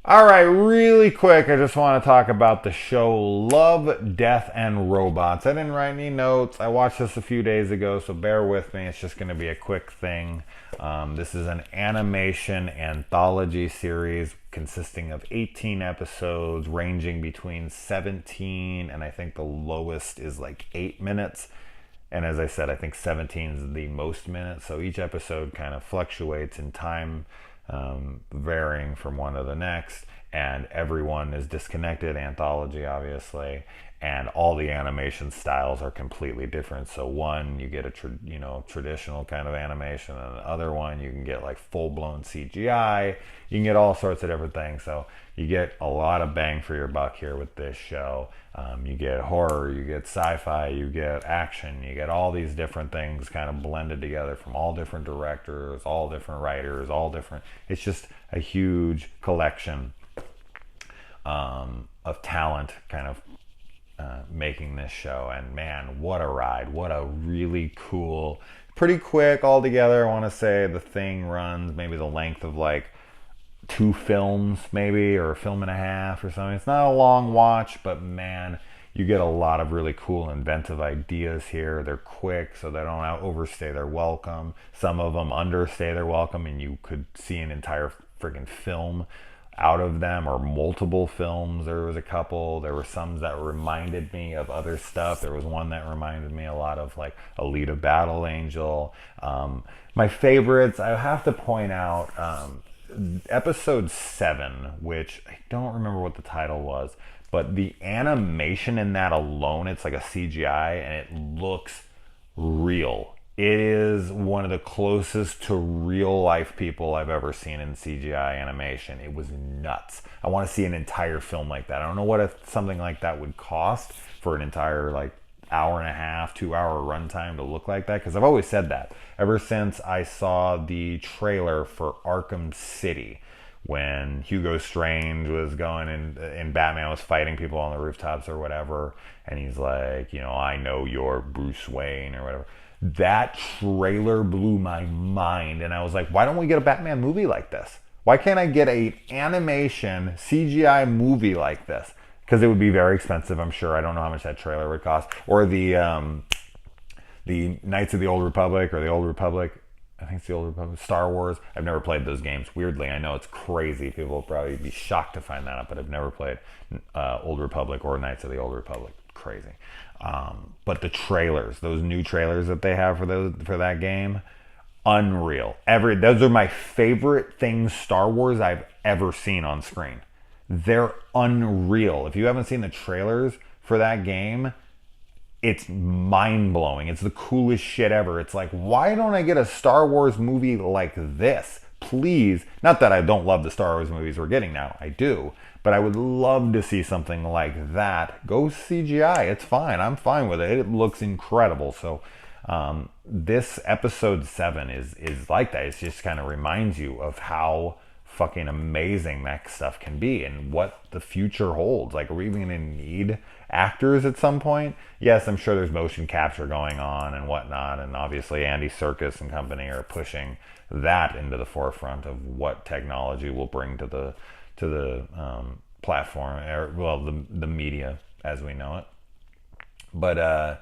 All right, really quick, I just want to talk about the show Love, Death, and Robots. I didn't write any notes. I watched this a few days ago, so bear with me. It's just going to be a quick thing. This is an animation anthology series consisting of 18 episodes, ranging between 17 and I think the lowest is like 8 minutes. And as I said, I think 17 is the most minutes. So each episode kind of fluctuates in time, varying from one to the next. And everyone is disconnected, anthology, obviously. And all the animation styles are completely different. So one, you get a traditional kind of animation, and the other one, you can get like full blown CGI. You can get all sorts of different things. So you get a lot of bang for your buck here with this show. You get horror, you get sci-fi, you get action, you get all these different things kind of blended together from all different directors, all different writers, all different. It's just a huge collection of talent kind of making this show. And man, what a ride. What a really cool, pretty quick altogether. I want to say the thing runs maybe the length of like two films, maybe, or a film and a half or something. It's not a long watch, but man, you get a lot of really cool inventive ideas here. They're quick, so they don't overstay their welcome. Some of them understay their welcome, and you could see an entire freaking film out of them, or multiple films. There was a couple. There were some that reminded me of other stuff. There was one that reminded me a lot of like Alita Battle Angel. My favorites, I have to point out, episode 7, which I don't remember what the title was, but the animation in that alone, it's like a CGI and it looks real. It is one of the closest to real life people I've ever seen in CGI animation. It was nuts. I want to see an entire film like that. I don't know what something like that would cost for an entire like hour and a half, 2 hour runtime to look like that, because I've always said that ever since I saw the trailer for Arkham City, when Hugo Strange was going and Batman was fighting people on the rooftops or whatever, and he's like, I know you're Bruce Wayne or whatever. That trailer blew my mind, and I was like, why don't we get a Batman movie like this? Why can't I get a animation CGI movie like this? Because it would be very expensive, I'm sure. I don't know how much that trailer would cost. Or the Knights of the Old Republic, or the Old Republic. I think it's the Old Republic. Star Wars. I've never played those games. Weirdly, I know it's crazy. People will probably be shocked to find that out, but I've never played Old Republic or Knights of the Old Republic. Crazy. But the trailers, those new trailers that they have for that game, unreal. Those are my favorite things Star Wars I've ever seen on screen. They're unreal. If you haven't seen the trailers for that game, it's mind blowing. It's the coolest shit ever. It's like, why don't I get a Star Wars movie like this? Please. Not that I don't love the Star Wars movies we're getting now. I do. But I would love to see something like that. Go CGI. It's fine. I'm fine with it. It looks incredible. So this episode 7 is like that. It just kind of reminds you of how fucking amazing that stuff can be and what the future holds. Like, are we even gonna need actors at some point? Yes, I'm sure there's motion capture going on and whatnot, and obviously Andy Serkis and company are pushing that into the forefront of what technology will bring to the platform, or well, the media as we know it. But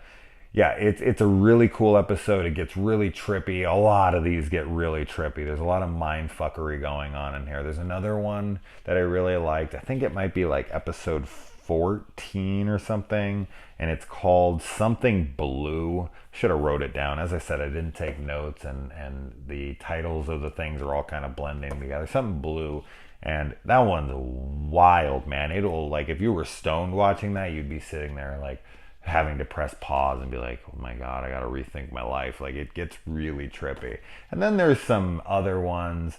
yeah, it's a really cool episode. It gets really trippy. A lot of these get really trippy. There's a lot of mind fuckery going on in here. There's another one that I really liked. I think it might be like episode 14 or something, and it's called Something Blue. Should have wrote it down. As I said, I didn't take notes, and the titles of the things are all kind of blending together. Something Blue. And that one's wild, man. It'll, like, if you were stoned watching that, you'd be sitting there like having to press pause and be like, oh my god, I gotta rethink my life. Like, it gets really trippy. And then there's some other ones.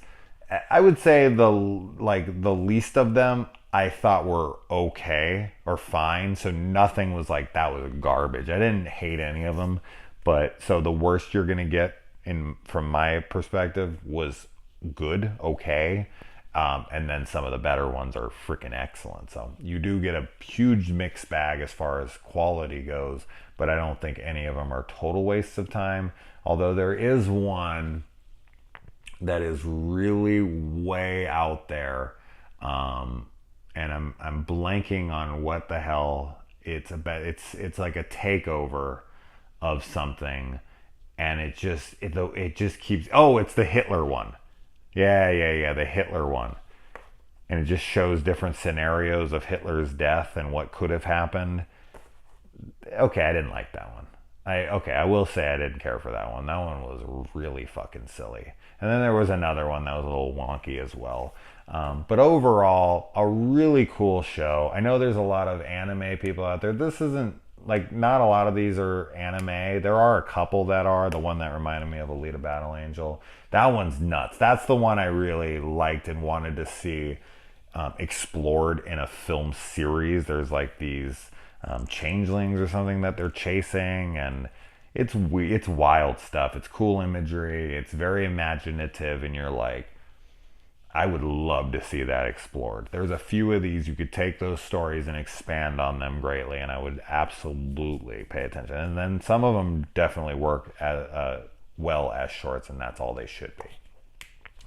I would say the least of them I thought were okay or fine. So nothing was like that was garbage. I didn't hate any of them, but so the worst you're gonna get in from my perspective was good, okay. And then some of the better ones are freaking excellent. So you do get a huge mixed bag as far as quality goes, but I don't think any of them are total wastes of time. Although there is one that is really way out there. And I'm blanking on what the hell it's about. It's like a takeover of something, and it just keeps. Oh, it's the Hitler one. Yeah, the Hitler one. And it just shows different scenarios of Hitler's death and what could have happened. Okay, I didn't like that one. I will say I didn't care for that one. That one was really fucking silly. And then there was another one that was a little wonky as well. But overall, a really cool show. I know there's a lot of anime people out there. This isn't like, not a lot of these are anime. There are a couple that are. The one that reminded me of Alita Battle Angel. That one's nuts. That's the one I really liked and wanted to see explored in a film series. There's like these changelings or something that they're chasing, and it's wild stuff. It's cool imagery. It's very imaginative, and you're like, I would love to see that explored. There's a few of these you could take those stories and expand on them greatly, and I would absolutely pay attention. And then some of them definitely work well as shorts, and that's all they should be.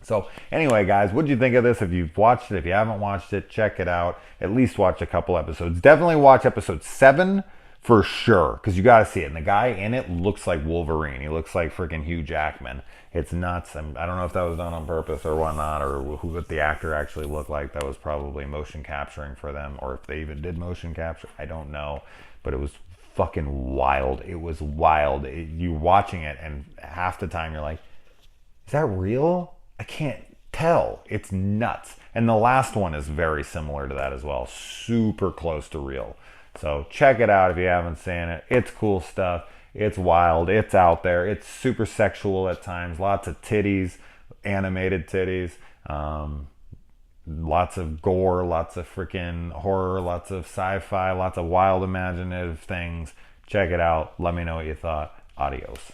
So anyway, guys, what did you think of this? If you've watched it, if you haven't watched it, check it out. At least watch a couple episodes. Definitely watch episode 7 for sure, because you got to see it. And the guy in it looks like Wolverine. He looks like freaking Hugh Jackman. It's nuts. I don't know if that was done on purpose or whatnot, or what the actor actually looked like. That was probably motion capturing for them, or if they even did motion capture. I don't know. But it was fucking wild. It was wild. You watching it, and half the time you're like, is that real? I can't tell. It's nuts. And the last one is very similar to that as well. Super close to real. So check it out if you haven't seen it. It's cool stuff. It's wild. It's out there. It's super sexual at times. Lots of titties, animated titties. Lots of gore, lots of freaking horror, lots of sci-fi, lots of wild imaginative things. Check it out. Let me know what you thought. Adios.